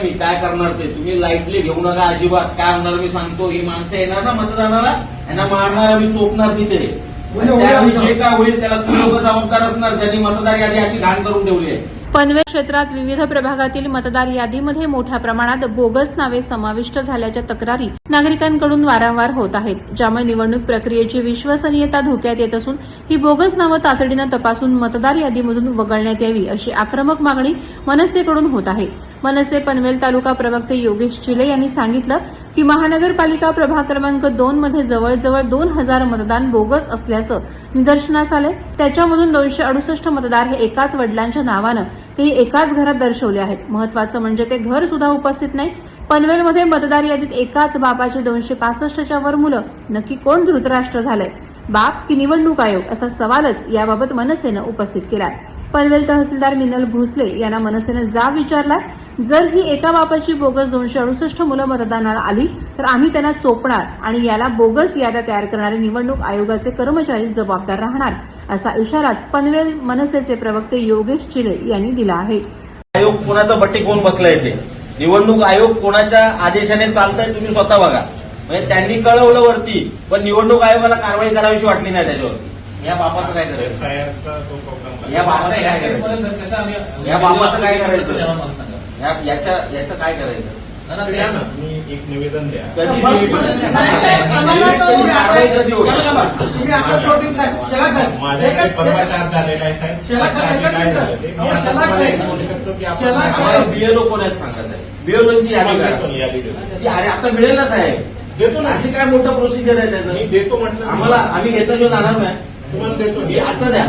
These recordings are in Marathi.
मी काय करणार ते तुम्ही लाईटली घेऊ नका अजिबात. काय होणार मी सांगतो, ही माणसं येणार ना मतदानाला, यांना मारणार आम्ही, चोपणार तिथे. त्यावेळी जे काय होईल त्याला तुम्ही लोक जबाबदार असणार, ज्यांनी मतदार यादी अशी घाण करून ठेवली आहे. पनवेल क्षेत्रात विविध प्रभागातील मतदार यादीमध्ये मोठ्या प्रमाणात बोगस नावे समाविष्ट झाल्याच्या तक्रारी नागरिकांकडून वारंवार होत आहेत, ज्यामुळे निवडणूक प्रक्रियेची विश्वसनीयता धोक्यात येत असून ही बोगस नावं तातडीनं तपासून मतदार यादीमधून वगळण्यात यावी अशी आक्रमक मागणी मनसेकडून होत आहे. मनसे पनवेल तालुका प्रवक्ते योगेश चिले यांनी सांगितलं की महानगरपालिका प्रभाग क्रमांक 2 मध्ये जवळजवळ 2000 मतदान बोगस असल्याचं निदर्शनास आले. त्याच्यामधून 268 मतदार हे एकाच वडिलांच्या नावानं ते एकाच घरात दर्शवले आहेत. महत्वाचं म्हणजे ते घर सुद्धा उपस्थित नाही. पनवेलमध्ये मतदार यादीत एकाच बापाची 265च्या वर मुलं. नक्की कोण धृतराष्ट्र झालंय, बाप की निवडणूक आयोग, असा सवालच याबाबत मनसेनं उपस्थित केलाय. पनवेल तहसीलदार मिनल भोसले यांना मनसेनं जाब विचारला. जर ही एका बापाची बोगस 268 मुलं मतदानाला आली तर आम्ही त्यांना चोपणार आणि याला बोगस याद्या तयार करणारे निवडणूक आयोगाचे कर्मचारी जबाबदार राहणार, असा इशाराच पनवेल मनसेचे प्रवक्ते योगेश चिले यांनी दिला आहे. आयोग कोणाचा बट्टी कोण बसलाय ते, निवडणूक आयोग कोणाच्या आदेशाने चालतंय तुम्ही स्वतः बघा. म्हणजे त्यांनी कळवलं वरती, पण निवडणूक आयोगाला कारवाई करावीशी वाटली नाही त्याच्यावरती. या बापाचं काय करायचं, या बापाचं काय करायचं, या बापाचं काय करायचं, याचं काय करायचं. तुम्ही एक निवेदन द्या. कधी कारवाई कधी होईल. माझ्याकडे परवाचार झालेला आहे साहेब, काय झालं ते मी आता तुम्हाला एक बोलू शकतो की आपण बीएलओ कोण आहेत सांगा साहेब, बीएलओची यादी ती आता मिळेल ना साहेब, देतो ना. अशी काय मोठं प्रोसिजर आहे त्याचं. मी देतो म्हटलं आम्हाला, आम्ही घेतल्याशिवाय जाणार नाही. तुम्हाला देतो मी आता द्या,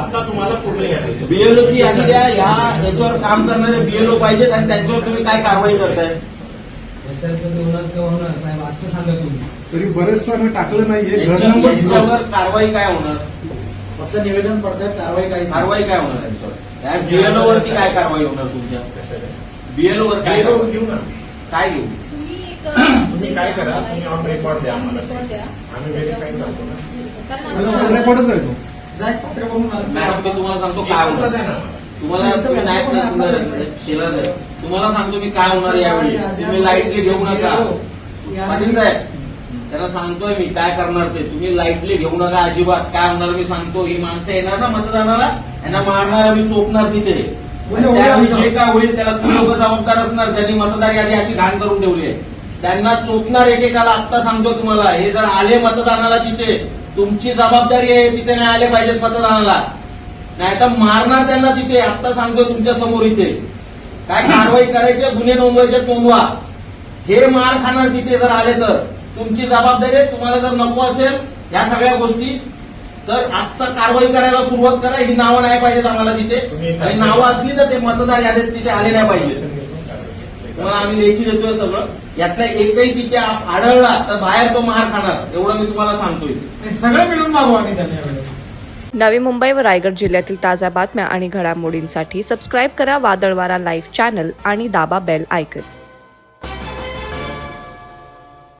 आता तुम्हाला पूर्ण यादी बीएलओची यादी द्या. याच्यावर काम करणारे बीएलओ पाहिजेत आणि त्यांच्यावर तुम्ही काय कारवाई करताय. तरी बरेचदा मी टाकलं नाहीये. याच्यावर कारवाई काय होणार, फक्त निवेदन पडतात, कारवाई काय होणार याच्यावर. बीएलओ वरती काय कारवाई होणार तुमच्या, बीएलओ वर काय घेऊ ना. काय घेऊ. तुम्ही काय करा, तुम्ही ऑन रेकॉर्ड द्या आम्हाला, आम्ही व्हेरीफाय करतो ना. रेकॉर्डच आहे तो. मॅडम मी तुम्हाला सांगतो काय पत्र होणार. द्या ना. तुम्हाला तुम्ही नायब तहसीलदार शिलाद आहे, तुम्हाला सांगतो मी काय होणार यावेळी. तुम्ही लाईटली घेऊ नका. पाटील साहेब त्यांना सांगतोय मी काय करणार ते तुम्ही लाईटली घेऊ नका अजिबात. काय होणार मी सांगतो, ही माणसं येणार ना मतदानाला, यांना मारणार आम्ही, चोपणार तिथे. त्यावेळी जे काय होईल त्याला तुम्ही लोक जबाबदार असणार, ज्यांनी मतदार यादी अशी घाण करून ठेवली आहे. त्यांना चोपणार एकेकाला. आत्ता सांगतो तुम्हाला, हे जर आले मतदानाला तिथे तुमची जबाबदारी आहे, तिथे नाही आले पाहिजेत मतदानाला, नाही तर मारणार त्यांना तिथे. आत्ता सांगतो तुमच्या समोर इथे काय कारवाई करायची, गुन्हे नोंदवायचे नोंदवा. हे मार खाणार तिथे जर आले तर तुमची जबाबदारी आहे. तुम्हाला जर नको असेल या सगळ्या गोष्टी तर आत्ता कारवाई करायला सुरुवात करा. ही नावं नाही पाहिजेत आम्हाला तिथे, आणि नावं असली तर ते मतदार यादीत तिथे आले नाही पाहिजे. तुम्हाला आम्ही लेखी देतोय सगळं. यातला एकही तिथे आढळला तर बाहेर तो मार खाणार, एवढं मी तुम्हाला सांगतोय. सगळं मिळून मागू आम्ही त्यांना. नवी मुंबई व रायगड जिल्ह्यातील ताज्या बातम्या आणि घडामोडींसाठी सबस्क्राईब करा वादळवारा लाईव्ह चॅनल आणि दाबा बेल आयकॉन.